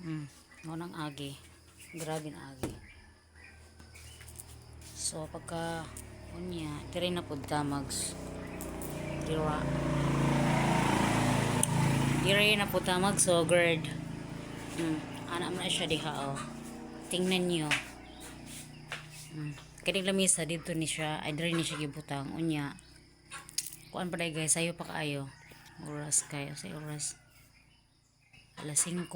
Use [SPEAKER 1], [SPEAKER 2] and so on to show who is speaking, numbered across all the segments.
[SPEAKER 1] Mo nang agi. Grabe na agi. So pagka unya, diri na pud ta diri na pud ta magsugod. Ana man siya diha oh. Tingnan niyo. Kaning lamisa dito ni siya, ay diri ni siya gibutang unya. Kuan pa day guys, sayo pa kaayo. Oras kayo sa oras. Alas 5.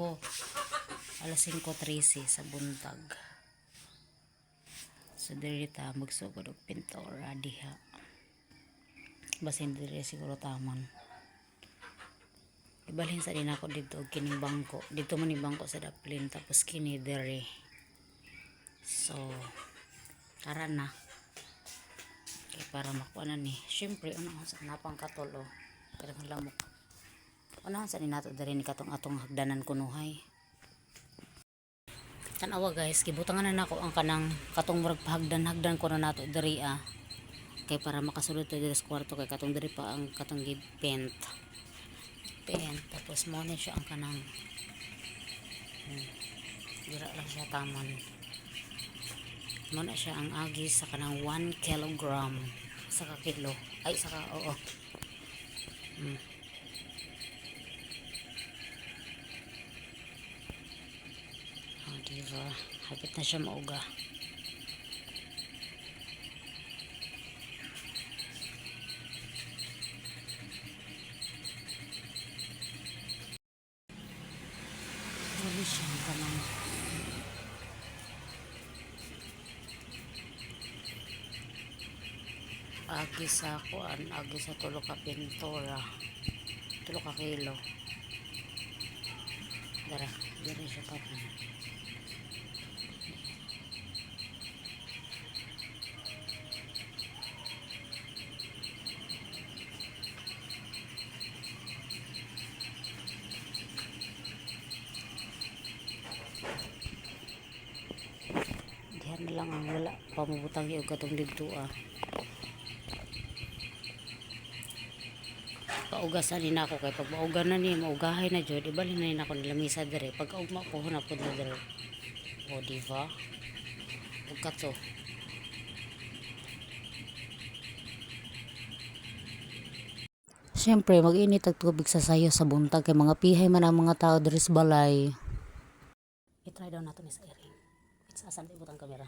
[SPEAKER 1] Alas 5:13 sa buntag. So diri ta magsugod og pintura diha. Basin diri siguro taman. Ibalhin sa din ako dito og kining bangko. Dito man ni bangko sa daplin tapos kini diri. So tara na. Okay, para makuha na ni. Syempre sa napang katolo. Kadang lamok. Unahan sa ni nato diri ni katong atong hagdanan kunuhay. Tanawa guys, gibutangan na nako ang kanang katong murag pahagdan ko na nato diri kay para makasulod ta diri sa kwarto kay katong diri pa ang katong paint tapos mo na siya ang kanang dira lang siya taman mo na siya ang agi sa kanang 1 kilogram sa kilo ay saka oo diba hapit na siya mauga. Wala siya kanang agi sa kuan, agi sa tulo ka pintura, tulo ka kilo. Dara, diri siya tanan. Diyan na lang ang wala pamubutang yung katong dito paugasan din ako kay pag maugan na ni maugahay na jud ibalhin na nako nila misa dire pag ugma po na pud na dire o diba ug kato syempre mag-init og tubig sa sayo sa buntag kay mga pihay man ang mga tao diri sa balay. I-try daw nato ni sa iring. Asan ibutang kamera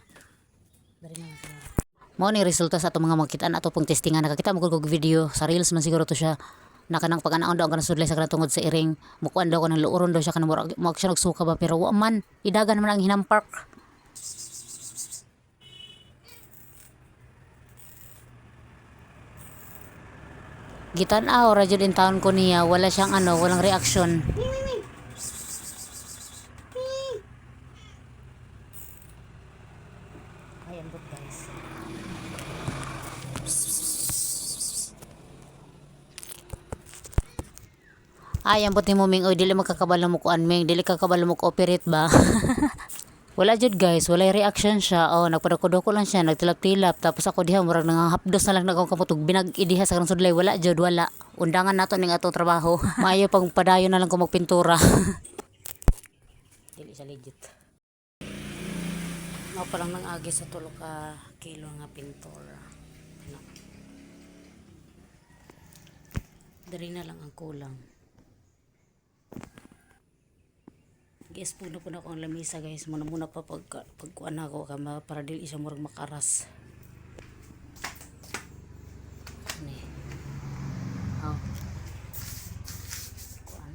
[SPEAKER 1] dari na kamera mo ni resulta sa ato mga magkitaan ato pong testingan nakakita mo kog video sa reels man siguro to siya nakanang pag-anaon daw ang kanang sudlay sa kanang tungod sa iring mukuan daw kanang luuron daw siya kanang mo siya nagsuka ba pero wa man idagan man ang hinampark. Gitan-aw ra jud in town ko niya wala siyang walang reaksyon. Ayan po guys. Ayan po ni Muming oy dili magkakabalo mo kuan ming dili kakabalo mo operate ba. Wala jud guys, wala reaction siya. Nagpadako-dako lang siya, nagtilap-tilap tapos ako diha murag nangahapdos na lang nagong kamutog binag-idiha sa kanang sudlay wala jud wala. Undangan nato ning atong trabaho. Maayo pang padayon na lang ko magpintura. Dili siya legit. Mao pa lang nang agi sa tulo ka kilo nga pintura. Dari na lang ang kulang. Guys, puno ako ang lamisa guys. Muna pa pagkuan ako para dili siya murag makaras. Ni. Kuan.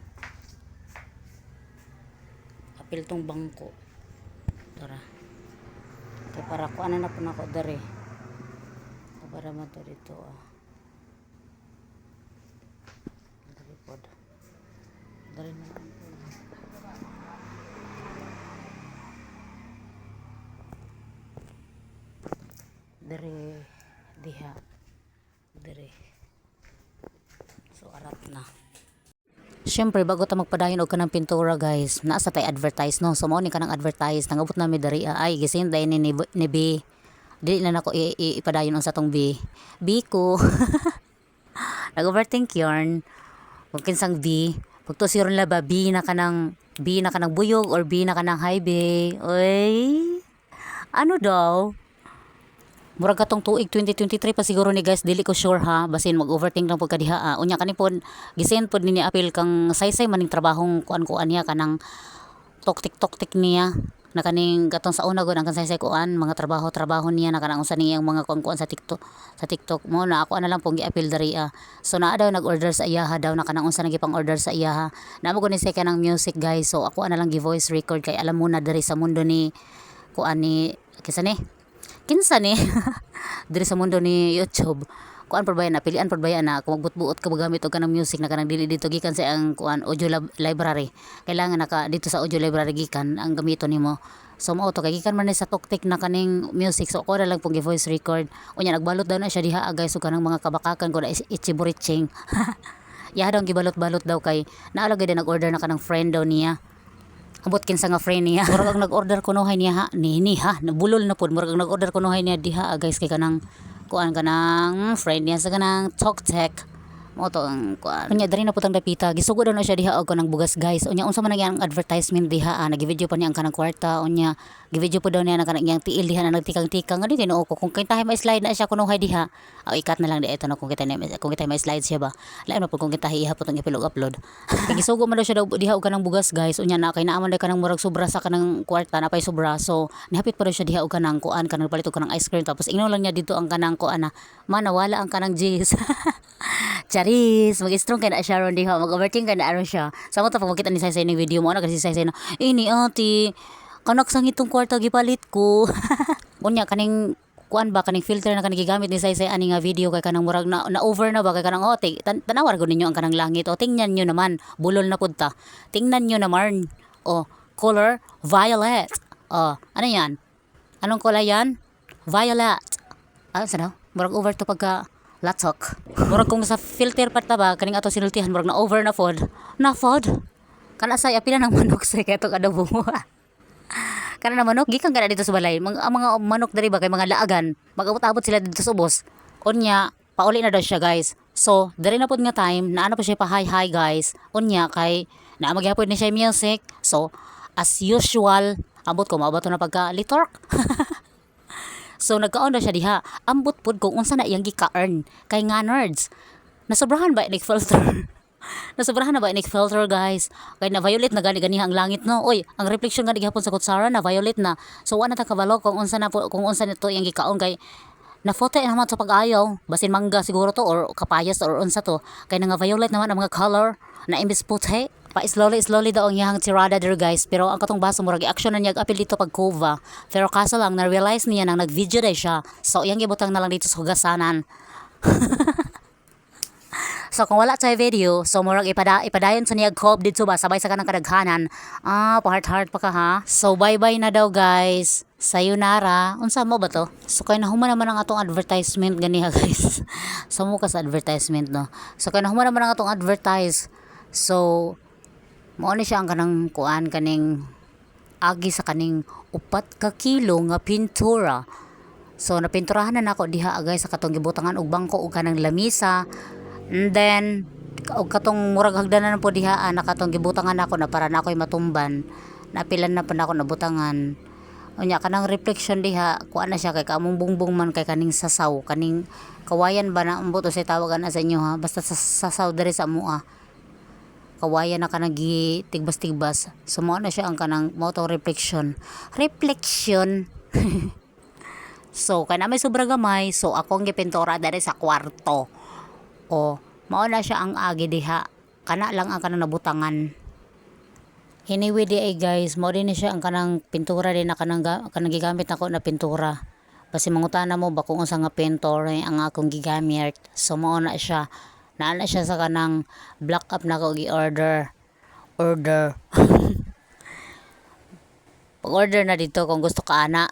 [SPEAKER 1] Apil tong bangko. Tara. Kaya para kuan na po na ako dari. Para man to dito Dari pod. Dari na lang. Dere diha dere so arat na syempre bago ta magpadayon og kanang pintura guys naa sa tay advertise no so mao ni kanang advertise nangabot na mi diri ay gisin day ni B dili na nako ipadayon ang sa tong B ko nag-overthink yarn kung kinsang B pagto siron la ba B na kanang B na ka ng buyog or B na ka ng high bay. Oy, ano daw? Murag katong tuig 2023 pa siguro ni guys, dili ko sure ha, basin mag-overthink lang pud kadiha. Unya kani pod gisend pod ni apil kang saysay maning trabahong kuan niya kanang toktik niya na kaning katong sa una gud ang kansay kuan mga trabaho niya na kanang usa niyang mga kuan sa TikTok mo na ako na lang pong giapil diri. So naa daw nag-order sa iyaha daw na kanang unsa nang pang order sa iyaha. Namo ko ni say kanang music guys, so ako na lang gi voice record kay alam mo na diri sa mundo ni kuan ni kinsa ni diri sa mundo ni YouTube kuan pa ba na pilian pa ba na kung magbutbuot ka magamit og kanang music na kanang dili dito gikan sa ang kuan audio library, kailangan naka dito sa audio library gikan ang gamiton nimo. So mao to kay gikan man ni sa toktik na kaning music, so ako na lang pong voice record. Unya nagbalot daw na siya diha guys ug kanang mga kabakakan ko na ichiburiching ya daw gibalot-balot daw kay naalagay din nag-order na kanang friend daw niya. Ambot kinsa nga friend niya. Murag ang nag-order kunuhay niya ha. Ni ha, nabulol na pud. Murag ang nag-order kunuhay niya diha guys kay kanang kuan kanang friend niya sa kanang TokTek. Mo to ang kuan. Unya diri na putang dapita. Gisugo daw na siya diha og kanang bugas guys. Unya unsa man ang advertisement diha? Nagi-video pa niya ang kanang kwarta. Unya gi-video pa daw niya ang kanang iyang tiil diha na nagtikang-tikang. Adi kay noo ko kung kintahay ma-slide na siya kunuhay diha. Ikat na lang di eto no kung kita ma-slide siya ba. Lain na pud kung kintahay iha putong ipilog upload. Kay gisugo man daw siya diha og kanang bugas guys. Unya na kay naaman daw kanang murag sobra sa kanang kwarta na pay sobra. So nihapit pa daw siya diha og kanang kuan kanang palit og kanang ice cream tapos ingnon lang niya dito ang kanang kuan na manawala ang kanang jizz. Charis, mag-strong kay na siya ron diha, mag-overthink kay na aron siya. Samo ta pag makita ni Saysay ning video mo ana kasi Saysay na, "Ini ate, kanak sang itong kwarta gipalit ko." Unya kaning kuan ba kaning filter na kaning gigamit ni Saysay ani nga video kay kanang murag na over na ba kay kanang tanawar gud ninyo ang kanang langit. O tingnan niyo naman, bulol na pud ta. Tingnan niyo naman. O color violet. O ano yan? Anong kulay yan? Violet. Ano sa daw? Murag over to pagka latok. Murag kung sa filter pa ta ba kaning ato sinultihan murag na over na fod. Na fod. Kana say apila ng manok say kato kada bungo. Kana na manok gikan kada dito sa balay. Mga manok diri ba kay mga laagan. Mag-abot-abot sila dito sa ubos. Unya pauli na daw siya guys. So diri na pud nga time na ano pa siya pa hi guys. Unya kay na magyapon ni siya music. So as usual abot ko maabot na pagka litork. So nagkaon na siya diha. Ambot pud kung unsa na iyang gika-earn kay nga nerds. Nasobrahan ba ni filter? Nasobrahan na ba ni filter guys? Kay na violet na gani ang langit no. Oy, ang reflection gani gihapon sa kutsara na violet na. So wala ta kabalo kung unsa nito iyang gikaon kay na photo naman sa pag-ayaw. Basin mangga siguro to or kapayas or unsa to. Kay nga violet naman ang mga color na imbis puti. Pa slowly daw ang iyang tirada there guys, pero ang katong baso murag action na niya apil dito pag kova, pero kaso lang na realize niya nang nag-video day siya, so iyang gibutang na lang dito sa hugasanan. So kung wala sa video, so murag ipadayon sa niya kob dito ba sabay sa kanang kadaghanan. Pa-heart pa ka ha. So bye na daw guys. Sayonara. Unsa mo ba to? So kay nahuman naman ang atong advertisement ganiha guys. Samo ka sa advertisement no. So kay nahuman naman ang atong advertise. So mao ni siya ang kanang kuan kaning agi sa kaning 4 ka kilo nga pintura. So napinturahan na nako diha guys sa katong gibutangan og bangko ug kanang lamisa. And then og katong murag hagdanan po diha nakatong gibutangan nako na para nakoy matumban. Napilan na pa nako nabutangan. Unya kanang reflection diha kuan na siya kay kamong bungbong man kay kaning sasaw kaning kawayan ba na umbuto sa tawagan na sa inyo ha basta sa sasaw diri sa mua. Kawayan na kanang tigbas-tigbas. So mo na siya ang kanang moto reflection. So kana may sobra gamay, so akong gipintura diri sa kwarto. O mao na siya ang agi diha. Kana lang ang kanang nabutangan. Anyway di ay guys, mo din siya ang kanang pintura din na kanang gigamit nako na pintura. Kasi mangutana mo ba kung unsa nga pintor ang akong gigamit. So mao na siya. Naana siya sa kanang black up na ko gi-order. Pag-order na dito kung gusto ka ana.